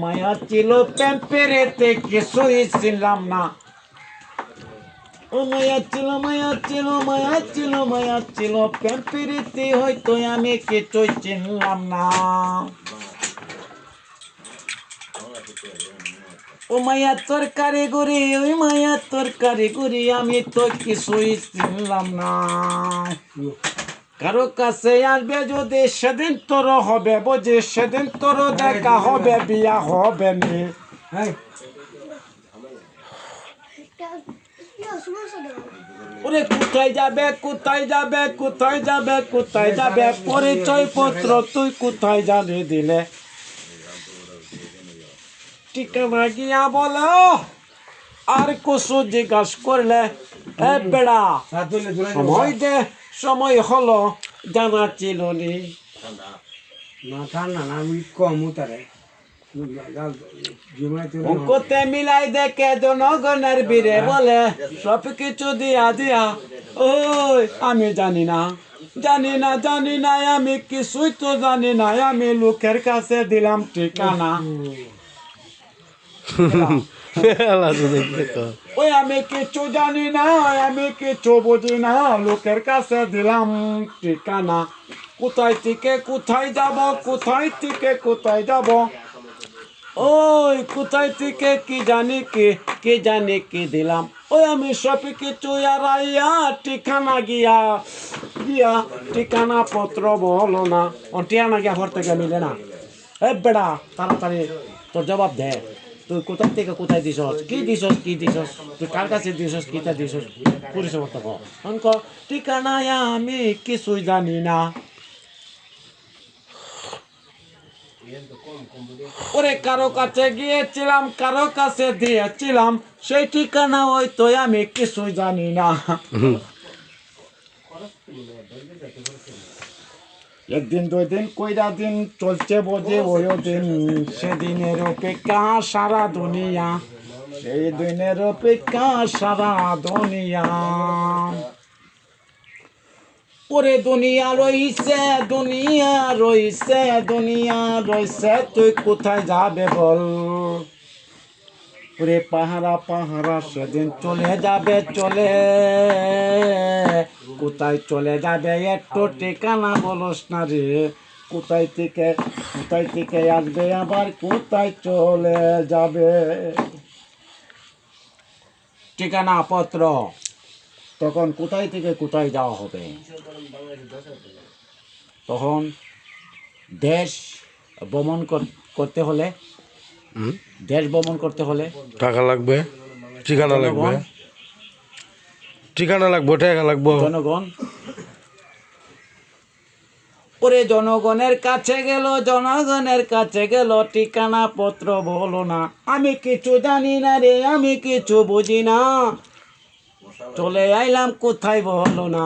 মায়া ছিল প্রেম পেরেতে কিছুই ছিলাম না ও মায়া ছিল প্রেম পেরেতে হয়তো আমি কিছুই চিনলাম না ও মায়া তোর কারিগরি ওই মায়া তোর কারিগরি আমি তো কিছুই চিনলাম না কারো কাছে আসবে যদি সেদিন তোর হবে বুঝি সেদিন তোর দেখা হবে বিয়া হবে নি ওরে কোথায় যাবে পরিচয় পত্র তুই কোথায় যাবে দিলে ঠিকানা গিয়া বলো আর কিছু জিজ্ঞাসা করলে এ বেড়া সময় হলো জানা ছিল নি না ঠান্ডা না আমি কম উতারে অঙ্কতে মিলাই দেখে জনগণের বীরে বলে সব কিছু দিয়া ওই আমি জানি না আমি কিছুই তো জানি না আমি লোকের কাছে দিলাম ঠিকানা ওই আমি কিছু জানি না আমি কিছু বুঝি না লোকের কাছে দিলাম ঠিকানা কোথায় থেকে কোথায় যাব ওই কোথায় থেকে কি জানি কি দিলাম ওই আমি সব কিছু আড়াইয়া ঠিকানা গিয়া ঠিকানা পত্র বলো না ঠিকানা গিয়া ঘর থেকে মিলে না এ বেড়া তাড়াতাড়ি তোর জবাব দে তুই কোথায় থেকে কোথায় দিছস কি দিছস তুই কার কাছে দিছস কিটা দিছস পরিচয় কর ঠিকানা আমি কিছুই জানি না ওরে কারো কাছে গিয়েছিলাম কারো কাছে দিয়েছিলাম সেই ঠিকানা হয়তো আমি কিছুই জানি না একদিন 2 দিন কয়টা দিন চলছে বোঝে ওই দিন সেদিনের অপেক্ষা সারা দুনিয়া সেই দিনের অপেক্ষা সারা দুনিয়া ওরে দুনিয়া রইছে তুই কোথায় যাবে বল ওরে পাহারা সেদিন চলে যাবে কোথায় চলে যাবে একটু ঠিকানা বলস না রে কোথায় থেকে আসবে আবার কোথায় চলে যাবে ঠিকানা পত্র তখন কোথায় থেকে কোথায় যাওয়া হবে তখন দেশ ভ্রমণ করতে হলে টাকা লাগবে ঠিকানা লাগবে টাকা লাগবে জনগণ ওরে জনগণের কাছে গেল ঠিকানা পত্র বলো না আমি কিছু জানি না রে আমি কিছু বুঝি না চলে আইলাম কোথায় বলো না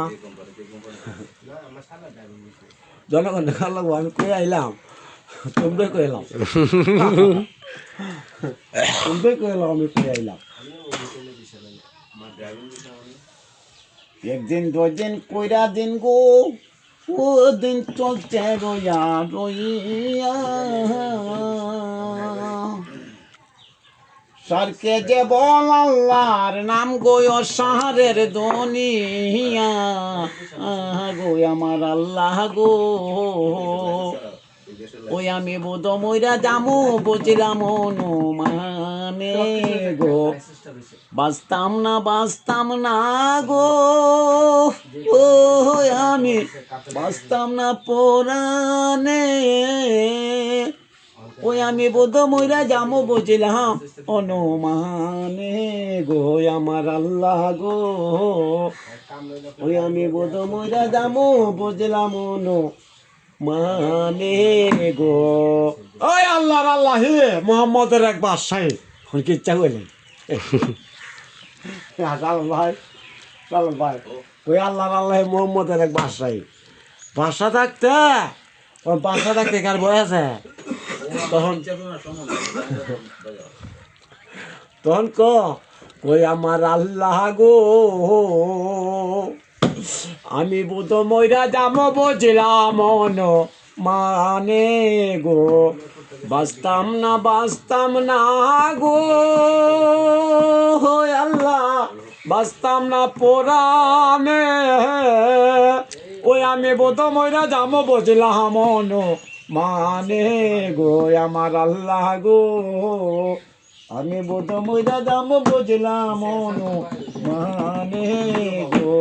জনগণ লাগবো আমি কই আইলাম তোমরা কই এলাম আমি কই আইলাম একদিন 2 দিন কইরা দিন গো ও দিন চলছে রইয়া সরকে যে বল আল্লাহর নাম গো শহরের দুনিয়া গো আমার আল্লাহ গো ওই আমি বোধ মইরা জামু বুঝলাম অনুমানে গো বাঁচতাম না গো ও আমি বাঁচতাম না পরানে ওই আমি বোধ মইরা জামু বুঝলাম অনুমানে গো আমার আল্লাহ গো ওই আমি বোধ মইরা জামু বুঝলাম মানে গো ওই আল্লাহ হে মোহাম্মদের এক বাদশাহ কি ইচ্ছা করলেন ভাই ওই আল্লাহ মোহাম্মদের এক বাদশাহ থাকতে কার বয় আছে তখন কই আমার আল্লাহ গো আমি বুধ মইরা যাম বুঝলাম মানে গো বাঁচতাম না গো আল্লাহ, বাঁচতাম না পোরানে, ওই আমি বোধ মইরা যাবো বুঝলাম মানে গো আমার আল্লাহ গো, আমি বোধ মইরা যাবো বুঝলাম মানে গো।